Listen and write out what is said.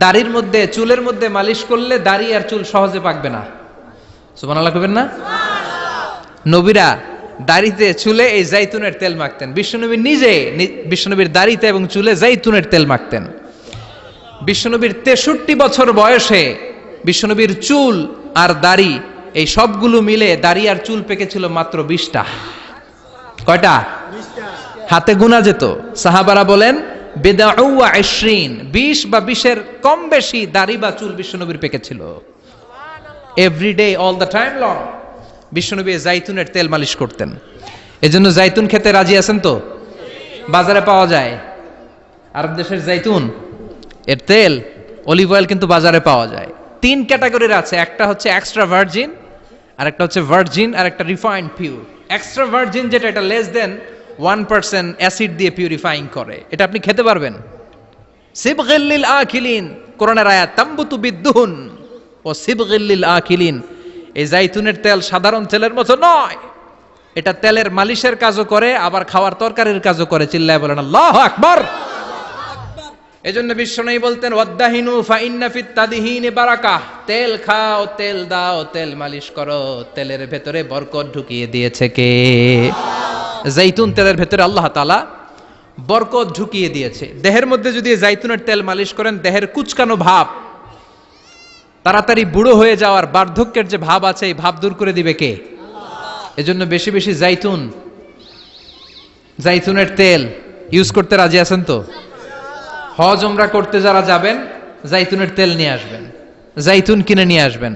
দাড়ির মধ্যে চুলের মধ্যে মালিশ করলে দাড়ি আর চুল সহজে পাকবে না। সুবহানাল্লাহ কইবেন না? নবীরা দাড়িতে চুলে এই জাইতুনের তেল মাখতেন। বিশ্বনবী নিজে বিশ্বনবীর দাড়িতে এবং চুলে জাইতুনের তেল মাখতেন। বিশ্বনবীর 63 বছর বয়সে বিশ্বনবীর চুল আর দাড়ি এই সবগুলো মিলে দাড়ি আর চুল পেকেছিল মাত্র 20টা। কয়টা? 20টা। হাতে গোনা যেত। সাহাবারা বলেন বিদআউ ওয়া 20 বা 20-এর কম বেশি দাড়ি বা চুল বিশ্বনবীর পেকেছিল। Everyday all the time long বিশ্বনবী জাইতুনের তেল মালিশ করতেন। এজন্য জাইতুন খেতে রাজি আছেন তো? বাজারে পাওয়া যায় আরব দেশের জাইতুন এর তেল, অলিভ অয়েল কিন্তু বাজারে পাওয়া যায়। 3 ক্যাটাগরির আছে, একটা হচ্ছে এক্সট্রা ভার্জিন, আর একটা হচ্ছে ভার্জিন, আর একটা রিফাইন্ড পিওর। এক্সট্রা ভার্জিন যেটা, এটা লেস দেন 1% অ্যাসিড দিয়ে পিউরিফাইং করে, এটা আপনি খেতে পারবেন। সিবগিল লিল আকিলিন, কোরআনের আয়াত, তামবুতু বিদ্দুহুন ও সিবগিল লিল আকিলিন। এই জাইতুনের তেল সাধারণ তেলের মতো নয়, এটা তেলের মালিশের কাজও করে, আবার খাওয়ার তরকারির কাজও করে। চিল্লায় বলেন আল্লাহু আকবার। এজন্য বিশ্বনবী বলতেন ওয়াদ্দাহিনু ফাইন্না ফিত তাদহিনি বারাকাহ, তেল খাও, তেল দাও, তেল মালিশ করো, তেলের ভেতরে বরকত ঢুকিয়ে দিয়েছে কে? জাইতুন তেলের ভেতরে আল্লাহ তাআলা বরকত ঢুকিয়ে দিয়েছে। দেহের মধ্যে যদি জাইতুনের তেল মালিশ করেন, দেহের কুচকানো ভাব, তাড়াতাড়ি বুড়ো হয়ে যাওয়ার বার্ধক্যের যে ভাব আছে, এই ভাব দূর করে দিবে কে? এজন্য বেশি বেশি জাইতুনের তেল ইউজ করতে রাজি আছেন তো? হজ উমরা করতে যারা যাবেন, জাইতুনের তেল নিয়ে আসবেন, জাইতুন কিনে নিয়ে আসবেন।